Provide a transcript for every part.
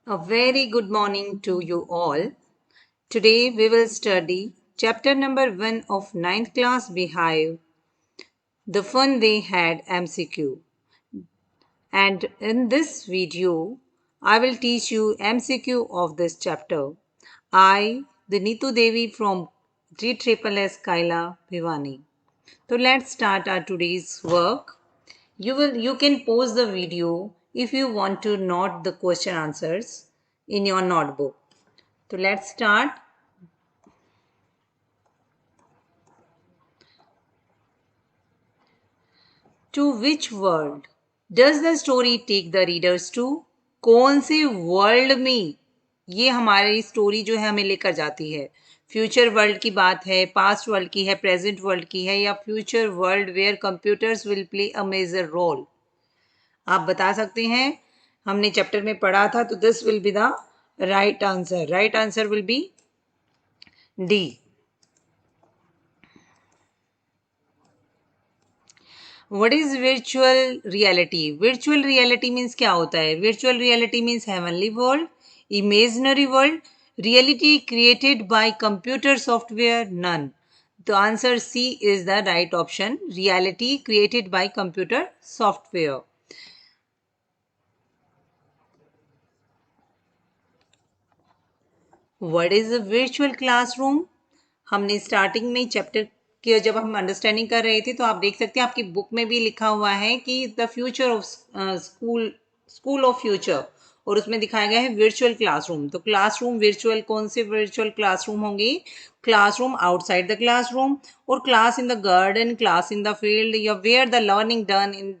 A very good morning to you all. Today we will study chapter number 1 of ninth class Beehive, The Fun They Had MCQ. And in this video, I will teach you MCQ of this chapter. I, the Neetu Devi from GSSS Kaila Bhivani. So let's start our today's work. You can pause the video if you want to note the question answers in your notebook. So let's start. To which world does the story take the readers to? कौन से world में ये हमारी story जो है हमें लेकर जाती है? फ्यूचर वर्ल्ड की बात है, पास्ट वर्ल्ड की है, प्रेजेंट वर्ल्ड की है, या future world where computers will play a major role? आप बता सकते हैं. हमने चैप्टर में पढ़ा था, तो this will be the right answer. Right answer will be D. What is virtual reality? Virtual reality means क्या होता है? Virtual reality means heavenly world, imaginary world, reality created by computer software, none. The answer C is the right option. Reality created by computer software. What is a virtual classroom? हमने starting में chapter की जब हम understanding कर रहे थे तो आप देख सकते हैं आपकी बुक में भी लिखा हुआ है कि the future of school of future, और उसमें दिखाया गया है वर्चुअल क्लासरूम. तो क्लासरूम वर्चुअल, कौन से वर्चुअल क्लासरूम होंगे? क्लासरूम आउटसाइड द क्लासरूम, और class in the garden, class in the field, या where the learning done in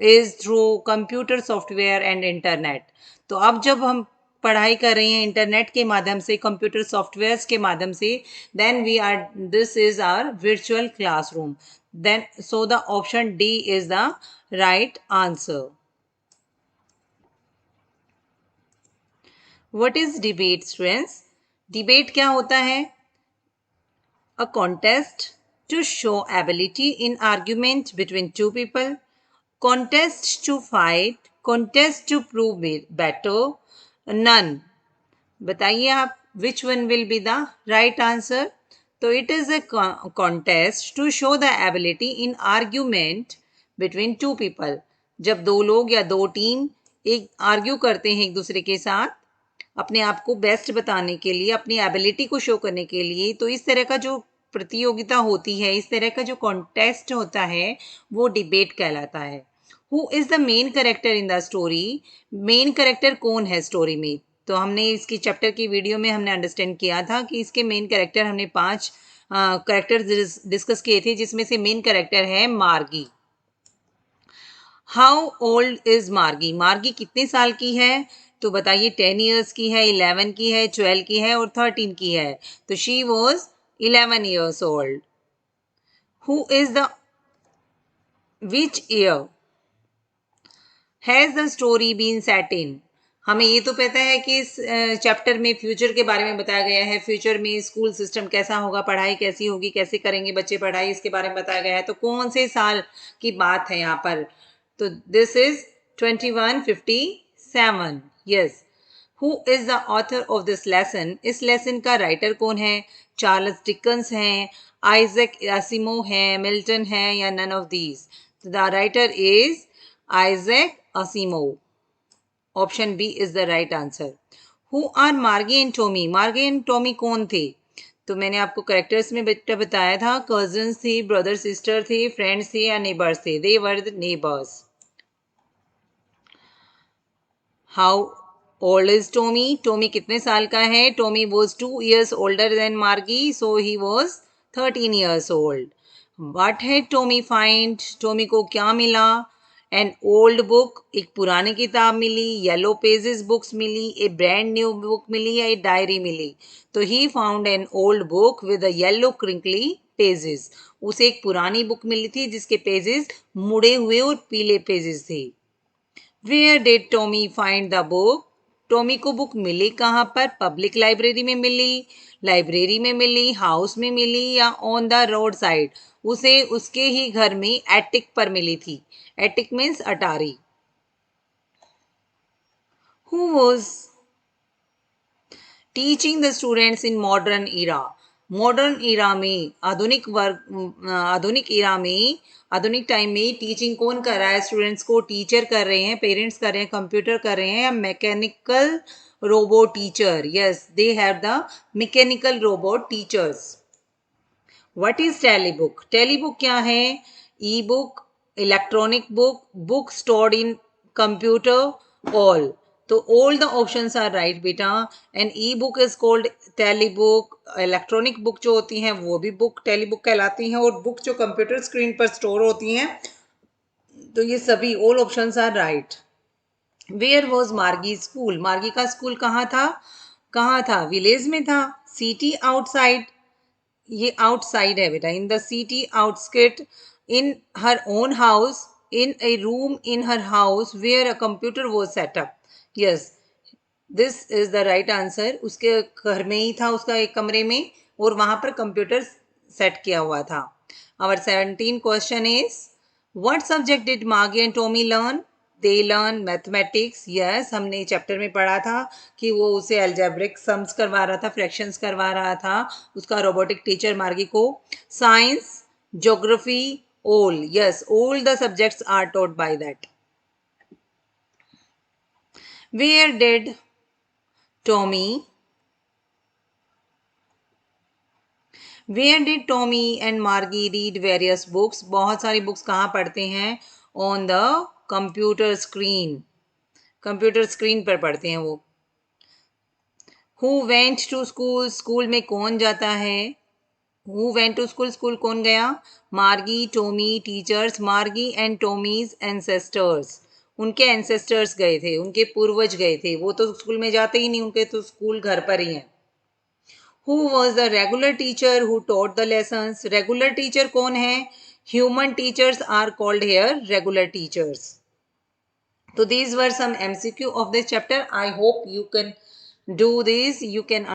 is through computer software and internet. तो अब जब हम पढ़ाई कर रहे हैं इंटरनेट के माध्यम से, कंप्यूटर सॉफ्टवेयर्स के माध्यम से, then we are, this is our virtual classroom. Then so the option D is the right answer. What is debate students? Debate क्या होता है? A contest to show ability in argument between two people, contest to fight, contest to prove better, none. बताइए आप, which one will be the right answer? तो it is a contest to show the ability in argument between two people. जब दो लोग या दो team एक argue करते हैं एक दूसरे के साथ अपने आप को बेस्ट बताने के लिए, अपनी एबिलिटी को शो करने के लिए, तो इस तरह का जो प्रतियोगिता होती है, इस तरह का जो कॉन्टेस्ट होता है, वो डिबेट कहलाता है. Who is the main character in the story? Main character कौन है स्टोरी में? तो हमने इसकी चैप्टर की वीडियो में हमने अंडरस्टैंड किया था कि इसके मेन कैरेक्टर, हमने 5 कैरेक्टर डिस्कस किए थे, जिसमें से मेन कैरेक्टर है मार्गी. हाउ ओल्ड इज मार्गी? मार्गी कितने साल की है? तो बताइए, 10 ईयर्स की है, 11 की है, 12 की है, और 13 की है. तो she was 11 years old. Who is the, which year has the story been set in? हमें ये तो पता है कि इस चैप्टर में फ्यूचर के बारे में बताया गया है. फ्यूचर में स्कूल सिस्टम कैसा होगा, पढ़ाई कैसी होगी, कैसे करेंगे बच्चे पढ़ाई, इसके बारे में बताया गया है. तो कौन से साल की बात है यहाँ पर? तो this is 2157. Yes. Who is the author of this lesson? इस लेसन का राइटर कौन है? चार्ल्स डिकन्स हैं, आइजैक असिमोव है, मिल्टन है, या none of these? The writer is Isaac Asimov. Option B is the right answer. Who are Margie and Tommy? Margie and Tommy कौन थे? तो मैंने आपको करेक्टर्स में बेटा बताया था, कजन्स थे, ब्रदर सिस्टर थे, फ्रेंड्स थे, या नेबर्स थे. They were the neighbours. How old is Tommy? Tommy कितने साल का है? Tommy was 2 years older than Margie, so he was 13 years old. What है टॉमी फाइंड? टॉमी को क्या मिला? एन ओल्ड बुक, एक पुरानी किताब मिली, येलो पेजेस बुक्स मिली, ए ब्रांड न्यू बुक मिली, या ए डायरी मिली? तो he found an old book with a yellow crinkly pages. उसे एक पुरानी बुक मिली थी जिसके पेजेस मुड़े हुए और पीले पेजेस थे. Where did Tommy find the book? Tommy को बुक मिली कहाँ पर? पब्लिक लाइब्रेरी में मिली, लाइब्रेरी में मिली, हाउस में मिली, या ऑन द रोड साइड? उसे उसके ही घर में एटिक पर मिली थी. Attic means Attari. Who was teaching the students in modern era, modern era में आधुनिक टाइम में टीचिंग कौन कर रहा है स्टूडेंट्स को? टीचर कर रहे हैं, पेरेंट्स कर रहे हैं, कंप्यूटर कर रहे हैं, या mechanical robot teacher? Yes, they have the mechanical robot teachers. What is tele book? Tele book क्या है? E book, electronic book, book stored in computer, all. तो all the options are right बेटा. And e book is called tele book. Electronic book जो होती हैं वो भी book tele book कहलाती हैं, और बुक जो कंप्यूटर स्क्रीन पर स्टोर होती हैं, तो ये सभी all options are right. Where was Margie school? Margie का स्कूल कहाँ था? कहाँ था? विलेज में था. सिटी आउटसाइड, ये आउटसाइड है बेटा. In the city outskirt, in her own house, in a room in her house where a computer was set up. Yes, this is the right answer. उसके घर में ही था, उसका एक कमरे में, और वहां पर कंप्यूटर सेट किया हुआ था. Our 17 question is, what subject did Margie and Tommy learn? They learn mathematics. Yes, हमने चैप्टर में पढ़ा था कि वो उसे अलजेब्रिक सम्स करवा रहा था, फ्रैक्शंस करवा रहा था, उसका रोबोटिक टीचर मार्गी को. Science, geography, all. Yes, all the subjects are taught by that. Where did Tommy Where did Tommy and Margie read various books? बहुत सारी बुक्स कहाँ पढ़ते हैं? On the computer screen. Computer screen पर पढ़ते हैं वो. Who went to school? School में कौन जाता है? Who went to school? School कौन गया? Margie, Tommy, teachers. Margie and Tommy's ancestors. उनके एंसेस्टर्स गए थे, उनके पूर्वज गए थे. वो तो स्कूल में जाते ही नहीं, उनके तो स्कूल घर पर ही हैं. Who was the regular teacher who taught the lessons? Regular teacher कौन है? Human teachers are called here regular teachers. So these were some MCQ of this chapter. I hope you can do this. You can